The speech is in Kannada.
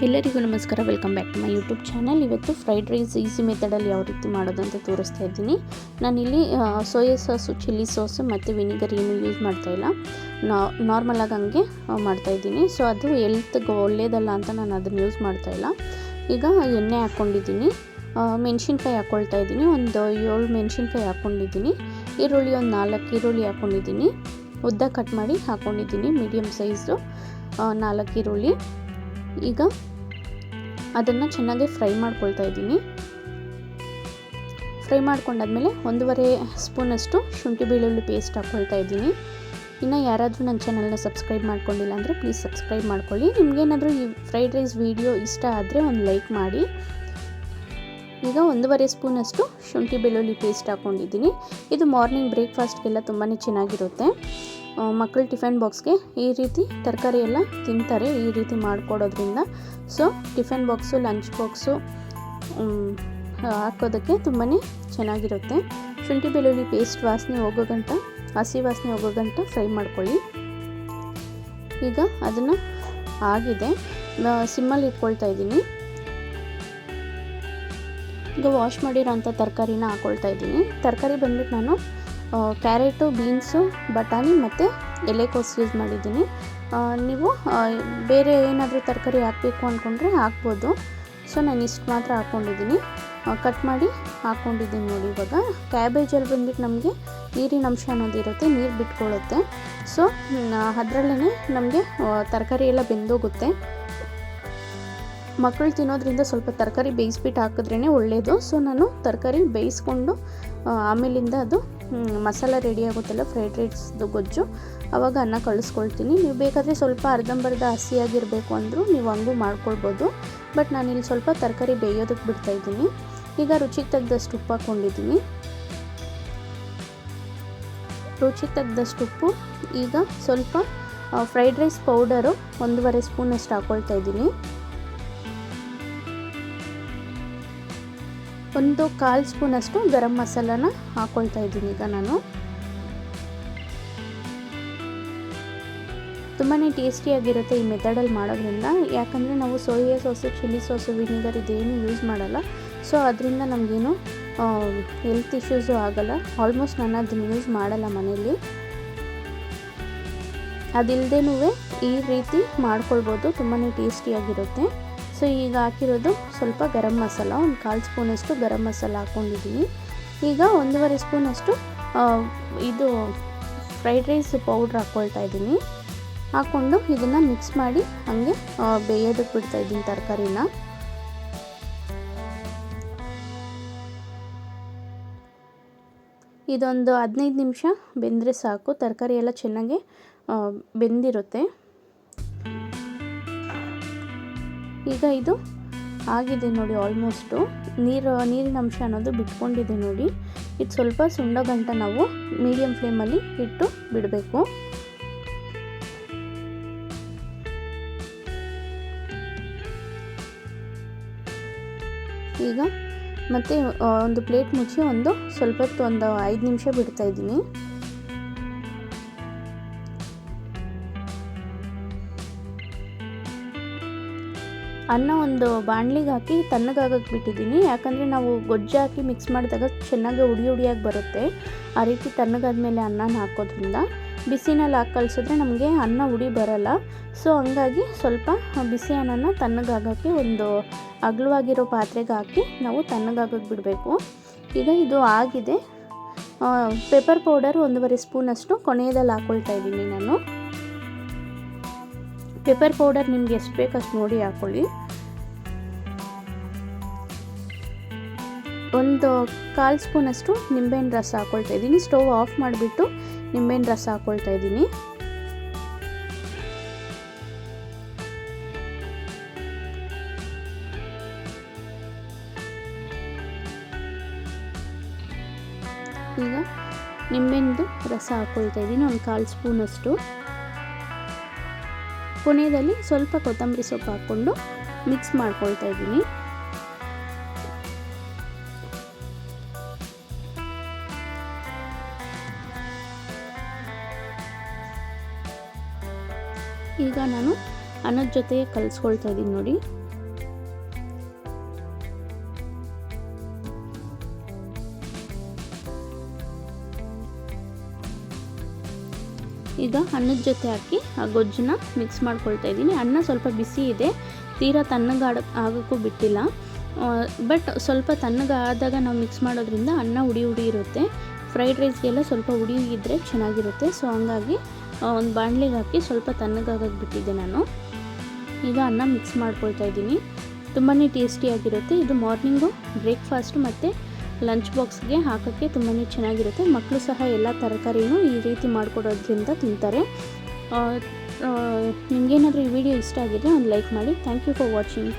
ಎಲ್ಲರಿಗೂ ನಮಸ್ಕಾರ. Welcome back to my YouTube channel. ಇವತ್ತು ಫ್ರೈಡ್ ರೈಸ್ ಈಸಿ ಮೆಥಡಲ್ಲಿ ಯಾವ ರೀತಿ ಮಾಡೋದು ಅಂತ ತೋರಿಸ್ತಾ ಇದ್ದೀನಿ. ನಾನಿಲ್ಲಿ ಸೋಯಾ ಸಾಸು, ಚಿಲ್ಲಿ ಸಾಸು ಮತ್ತು ವಿನಿಗರ್ ಏನು ಯೂಸ್ ಮಾಡ್ತಾಯಿಲ್ಲ. ನಾರ್ಮಲಾಗಿ ಹಂಗೆ ಮಾಡ್ತಾಯಿದ್ದೀನಿ. ಸೊ ಅದು ಹೆಲ್ತ್ಗೆ ಒಳ್ಳೆಯದಲ್ಲ ಅಂತ ನಾನು ಅದನ್ನು ಯೂಸ್ ಮಾಡ್ತಾಯಿಲ್ಲ. ಈಗ ಎಣ್ಣೆ ಹಾಕ್ಕೊಂಡಿದ್ದೀನಿ, ಮೆಣಸಿನ್ಕಾಯಿ ಹಾಕ್ಕೊಳ್ತಾ ಇದ್ದೀನಿ. ಒಂದು 7 ಮೆಣಸಿನ್ಕಾಯಿ ಹಾಕ್ಕೊಂಡಿದ್ದೀನಿ. ಈರುಳ್ಳಿ ಒಂದು 4 ಈರುಳ್ಳಿ ಹಾಕ್ಕೊಂಡಿದ್ದೀನಿ. ಉದ್ದ ಕಟ್ ಮಾಡಿ ಹಾಕ್ಕೊಂಡಿದ್ದೀನಿ, ಮೀಡಿಯಮ್ ಸೈಜು 4 ಈರುಳ್ಳಿ. ಈಗ ಅದನ್ನು ಚೆನ್ನಾಗಿ ಫ್ರೈ ಮಾಡ್ಕೊಳ್ತಾ ಇದ್ದೀನಿ. ಫ್ರೈ ಮಾಡ್ಕೊಂಡಾದ್ಮೇಲೆ 1.5 ಸ್ಪೂನಷ್ಟು ಶುಂಠಿ ಬೆಳ್ಳುಳ್ಳಿ ಪೇಸ್ಟ್ ಹಾಕ್ಕೊಳ್ತಾ ಇದ್ದೀನಿ. ಇನ್ನು ಯಾರಾದರೂ ನನ್ನ ಚಾನಲ್ನ ಸಬ್ಸ್ಕ್ರೈಬ್ ಮಾಡ್ಕೊಂಡಿಲ್ಲ ಅಂದರೆ ಪ್ಲೀಸ್ ಸಬ್ಸ್ಕ್ರೈಬ್ ಮಾಡ್ಕೊಳ್ಳಿ. ನಿಮಗೇನಾದರೂ ಈ ಫ್ರೈಡ್ ರೈಸ್ ವಿಡಿಯೋ ಇಷ್ಟ ಆದರೆ ಒಂದು ಲೈಕ್ ಮಾಡಿ. ಈಗ 1.5 ಸ್ಪೂನಷ್ಟು ಶುಂಠಿ ಬೆಳ್ಳುಳ್ಳಿ ಪೇಸ್ಟ್ ಹಾಕ್ಕೊಂಡಿದ್ದೀನಿ. ಇದು ಮಾರ್ನಿಂಗ್ ಬ್ರೇಕ್ಫಾಸ್ಟ್ಗೆಲ್ಲ ತುಂಬಾ ಚೆನ್ನಾಗಿರುತ್ತೆ. ಮಕ್ಕಳು ಟಿಫನ್ ಬಾಕ್ಸ್ಗೆ ಈ ರೀತಿ ತರಕಾರಿ ಎಲ್ಲ ತಿಂತಾರೆ, ಈ ರೀತಿ ಮಾಡಿಕೊಡೋದ್ರಿಂದ. So tiffin box, lunch box ಹಾಕೋದಕ್ಕೆ ತುಂಬಾ ಚೆನ್ನಾಗಿರುತ್ತೆ. ಶುಂಠಿ ಬೆಳ್ಳುಳ್ಳಿ ಪೇಸ್ಟ್ ಹಸಿ ವಾಸನೆ ಹೋಗೋ ಗಂಟ ಫ್ರೈ ಮಾಡ್ಕೊಳ್ಳಿ. ಈಗ ಅದನ್ನು ಆಗಿದೆ, ಸಿಮ್ಮಲ್ಲಿ ಇಟ್ಕೊಳ್ತಾ ಇದ್ದೀನಿ. ಈಗ ವಾಶ್ ಮಾಡಿರೋಂಥ ತರಕಾರಿನ ಹಾಕ್ಕೊಳ್ತಾ ಇದ್ದೀನಿ. ತರಕಾರಿ ಬಂದ್ಬಿಟ್ಟು ನಾನು ಕ್ಯಾರೆಟು, ಬೀನ್ಸು, ಬಟಾಣಿ ಮತ್ತು ಎಲೆಕೋಸು ಯೂಸ್ ಮಾಡಿದ್ದೀನಿ. ನೀವು ಬೇರೆ ಏನಾದರೂ ತರಕಾರಿ ಹಾಕಬೇಕು ಅಂದ್ಕೊಂಡ್ರೆ ಹಾಕ್ಬೋದು. ಸೊ ನಾನು ಇಷ್ಟು ಮಾತ್ರ ಹಾಕ್ಕೊಂಡಿದ್ದೀನಿ, ಕಟ್ ಮಾಡಿ ಹಾಕ್ಕೊಂಡಿದ್ದೀನಿ ನೋಡಿ. ಇವಾಗ ಕ್ಯಾಬೇಜಲ್ಲಿ ಬಂದ್ಬಿಟ್ಟು ನಮಗೆ ನೀರಿನ ಅಂಶ ಅನ್ನೋದು ಇರುತ್ತೆ, ನೀರು ಬಿಟ್ಕೊಳ್ಳುತ್ತೆ. ಸೊ ಅದರಲ್ಲೇ ನಮಗೆ ತರಕಾರಿ ಎಲ್ಲ ಬೆಂದೋಗುತ್ತೆ. ಮಕ್ಕಳು ತಿನ್ನೋದ್ರಿಂದ ಸ್ವಲ್ಪ ತರಕಾರಿ ಬೇಯಿಸ್ಬಿಟ್ಟು ಹಾಕಿದ್ರೇ ಒಳ್ಳೆಯದು. ಸೊ ನಾನು ತರಕಾರಿ ಬೇಯಿಸ್ಕೊಂಡು ಆಮೇಲಿಂದ ಅದು ಮಸಾಲ ರೆಡಿ ಆಗುತ್ತಲ್ಲ ಫ್ರೈಡ್ ರೈಸ್ದು ಗೊಜ್ಜು, ಆವಾಗ ಅನ್ನ ಕಳಿಸ್ಕೊಳ್ತೀನಿ. ನೀವು ಬೇಕಾದರೆ ಸ್ವಲ್ಪ ಅರ್ಧಂಬರ್ಧ ಹಸಿಯಾಗಿರಬೇಕು ಅಂದರೂ ನೀವು ಹಂಗೂ ಮಾಡ್ಕೊಳ್ಬೋದು. ಬಟ್ ನಾನಿಲ್ಲಿ ಸ್ವಲ್ಪ ತರಕಾರಿ ಬೇಯೋದಕ್ಕೆ ಬಿಡ್ತಾಯಿದ್ದೀನಿ. ಈಗ ರುಚಿಗೆ ತಗ್ಗದಷ್ಟು ಉಪ್ಪು ಹಾಕ್ಕೊಂಡಿದ್ದೀನಿ. ರುಚಿಗೆ ತಗ್ಗದಷ್ಟು ಉಪ್ಪು. ಈಗ ಸ್ವಲ್ಪ ಫ್ರೈಡ್ ರೈಸ್ ಪೌಡರು 1.5 ಸ್ಪೂನಷ್ಟು ಹಾಕ್ಕೊಳ್ತಾ ಇದ್ದೀನಿ. 1/4 ಸ್ಪೂನಷ್ಟು ಗರಂ ಮಸಾಲಾನ ಹಾಕ್ಕೊಳ್ತಾ ಇದ್ದೀನಿ. ಈಗ ನಾನು ತುಂಬಾ ಟೇಸ್ಟಿಯಾಗಿರುತ್ತೆ ಈ ಮೆಥಡಲ್ಲಿ ಮಾಡೋದ್ರಿಂದ. ಯಾಕಂದರೆ ನಾವು soya sauce, chilli sauce, vinegar ಇದೇನು ಯೂಸ್ ಮಾಡಲ್ಲ. ಸೊ ಅದರಿಂದ ನಮಗೇನು ಹೆಲ್ತ್ ಇಶ್ಯೂಸು ಆಗಲ್ಲ. ಆಲ್ಮೋಸ್ಟ್ ನಾನು ಅದನ್ನು ಯೂಸ್ ಮಾಡಲ್ಲ ಮನೇಲಿ. ಅದಿಲ್ಲದೇನೂ ಈ ರೀತಿ ಮಾಡ್ಕೊಳ್ಬೋದು, ತುಂಬಾ ಟೇಸ್ಟಿಯಾಗಿರುತ್ತೆ. ಸೊ ಈಗ ಹಾಕಿರೋದು ಸ್ವಲ್ಪ ಗರಂ ಮಸಾಲ, 1/4 ಸ್ಪೂನಷ್ಟು ಗರಂ ಮಸಾಲ ಹಾಕ್ಕೊಂಡಿದ್ದೀನಿ. ಈಗ 1.5 ಸ್ಪೂನಷ್ಟು ಇದು ಫ್ರೈಡ್ ರೈಸ್ ಪೌಡ್ರ್ ಹಾಕ್ಕೊಳ್ತಾ ಇದ್ದೀನಿ. ಹಾಕ್ಕೊಂಡು ಇದನ್ನು ಮಿಕ್ಸ್ ಮಾಡಿ ಹಾಗೆ ಬೇಯೋದಕ್ಕೆ ಬಿಡ್ತಾಯಿದ್ದೀನಿ ತರಕಾರಿನ. ಇದೊಂದು 15 ನಿಮಿಷ ಬೆಂದರೆ ಸಾಕು, ತರಕಾರಿ ಎಲ್ಲ ಚೆನ್ನಾಗಿ ಬೆಂದಿರುತ್ತೆ. ಈಗ ಇದು ಆಗಿದೆ ನೋಡಿ, ಆಲ್ಮೋಸ್ಟು ನೀರಿನ ಅಂಶ ಅನ್ನೋದು ಬಿಟ್ಕೊಂಡಿದೆ ನೋಡಿ. ಇದು ಸ್ವಲ್ಪ ಸುಂಡೋ ಗಂಟ ನಾವು ಮೀಡಿಯಮ್ ಫ್ಲೇಮಲ್ಲಿ ಇಟ್ಟು ಬಿಡಬೇಕು. ಈಗ ಮತ್ತೆ ಒಂದು ಪ್ಲೇಟ್ ಮುಚ್ಚಿ ಒಂದು 5 ನಿಮಿಷ ಬಿಡ್ತಾಯಿದ್ದೀನಿ. ಅನ್ನ ಒಂದು ಬಾಣಲಿಗೆ ಹಾಕಿ ತಣ್ಣಗಾಗಕ್ಕೆ ಬಿಟ್ಟಿದ್ದೀನಿ. ಯಾಕಂದರೆ ನಾವು ಗೊಜ್ಜು ಹಾಕಿ ಮಿಕ್ಸ್ ಮಾಡಿದಾಗ ಚೆನ್ನಾಗಿ ಉಡಿಯಾಗಿ ಬರುತ್ತೆ. ಆ ರೀತಿ ತಣ್ಣಗಾದ್ಮೇಲೆ ಅನ್ನನ ಹಾಕೋದ್ರಿಂದ ಬಿಸಿನಲ್ಲಿ ಹಾಕಿ ಕಳಿಸಿದ್ರೆ ನಮಗೆ ಅನ್ನ ಉಡಿ ಬರಲ್ಲ. ಸೊ ಹಂಗಾಗಿ ಸ್ವಲ್ಪ ಬಿಸಿ ಅನ್ನನ ತಣ್ಣಗಾಗೋಕ್ಕೆ ಒಂದು ಅಗಲವಾಗಿರೋ ಪಾತ್ರೆಗೆ ಹಾಕಿ ನಾವು ತಣ್ಣಗಾಗಕ್ಕೆ ಬಿಡಬೇಕು. ಈಗ ಇದು ಆಗಿದೆ. ಪೆಪ್ಪರ್ ಪೌಡರ್ 1.5 ಸ್ಪೂನಷ್ಟು ಕೊನೆಯದಲ್ಲಿ ಹಾಕ್ಕೊಳ್ತಾ ಇದ್ದೀನಿ ನಾನು. ಪೆಪ್ಪರ್ ಪೌಡರ್ ನಿಮ್ಗೆ ಎಷ್ಟು ಬೇಕಷ್ಟು ನೋಡಿ ಹಾಕ್ಕೊಳ್ಳಿ. 1/4 ಸ್ಪೂನಷ್ಟು ನಿಂಬೆಹಣ್ಣು ರಸ ಹಾಕ್ಕೊಳ್ತಾ ಇದ್ದೀನಿ. ಸ್ಟವ್ ಆಫ್ ಮಾಡಿಬಿಟ್ಟು ನಿಂಬೆಹಣ್ಣು ರಸ ಹಾಕ್ಕೊಳ್ತಾ ಇದ್ದೀನಿ. ಈಗ ನಿಂಬೆಹಣ್ಣು ರಸ ಹಾಕ್ಕೊಳ್ತಾ ಇದ್ದೀನಿ 1/4 ಸ್ಪೂನಷ್ಟು. ಕೊನೆಯಲ್ಲಿ ಸ್ವಲ್ಪ ಕೊತ್ತಂಬರಿ ಸೊಪ್ಪು ಹಾಕ್ಕೊಂಡು ಮಿಕ್ಸ್ ಮಾಡ್ಕೊಳ್ತಾ ಇದ್ದೀನಿ. ಈಗ ನಾನು ಅನ್ನದ ಜೊತೆಗೆ ಕಲಿಸ್ಕೊಳ್ತಾ ಇದ್ದೀನಿ ನೋಡಿ. ಈಗ ಅನ್ನದ ಜೊತೆ ಹಾಕಿ ಆ ಗೊಜ್ಜನ್ನ ಮಿಕ್ಸ್ ಮಾಡ್ಕೊಳ್ತಾ ಇದ್ದೀನಿ. ಅನ್ನ ಸ್ವಲ್ಪ ಬಿಸಿ ಇದೆ, ತೀರಾ ಆಗೋಕ್ಕೂ ಬಿಟ್ಟಿಲ್ಲ. ಬಟ್ ಸ್ವಲ್ಪ ತಣ್ಣಗಾದಾಗ ನಾವು ಮಿಕ್ಸ್ ಮಾಡೋದ್ರಿಂದ ಅನ್ನ ಹುಡಿ ಇರುತ್ತೆ. ಫ್ರೈಡ್ ರೈಸ್ಗೆಲ್ಲ ಸ್ವಲ್ಪ ಹುಡಿ ಇದ್ದರೆ ಚೆನ್ನಾಗಿರುತ್ತೆ. ಸೊ ಹಂಗಾಗಿ ಒಂದು ಬಾಣಲೆಗೆ ಹಾಕಿ ಸ್ವಲ್ಪ ತಣ್ಣಗಾಗಕ್ಕೆ ಬಿಟ್ಟಿದ್ದೆ ನಾನು. ಈಗ ಅನ್ನ ಮಿಕ್ಸ್ ಮಾಡ್ಕೊಳ್ತಾ ಇದ್ದೀನಿ. ತುಂಬಾ ಟೇಸ್ಟಿಯಾಗಿರುತ್ತೆ. ಇದು ಮಾರ್ನಿಂಗು ಬ್ರೇಕ್ಫಾಸ್ಟು ಮತ್ತು ಲಂಚ್ ಬಾಕ್ಸ್ಗೆ ಹಾಕೋಕ್ಕೆ ತುಂಬಾ ಚೆನ್ನಾಗಿರುತ್ತೆ. ಮಕ್ಕಳು ಸಹ ಎಲ್ಲ ತರಕಾರಿನೂ ಈ ರೀತಿ ಮಾಡಿಕೊಡೋದ್ರಿಂದ ತಿಂತಾರೆ. ನಿಮಗೇನಾದರೂ ಈ ವಿಡಿಯೋ ಇಷ್ಟ ಆಗಿದ್ರೆ ಒಂದು ಲೈಕ್ ಮಾಡಿ. Thank you for watching.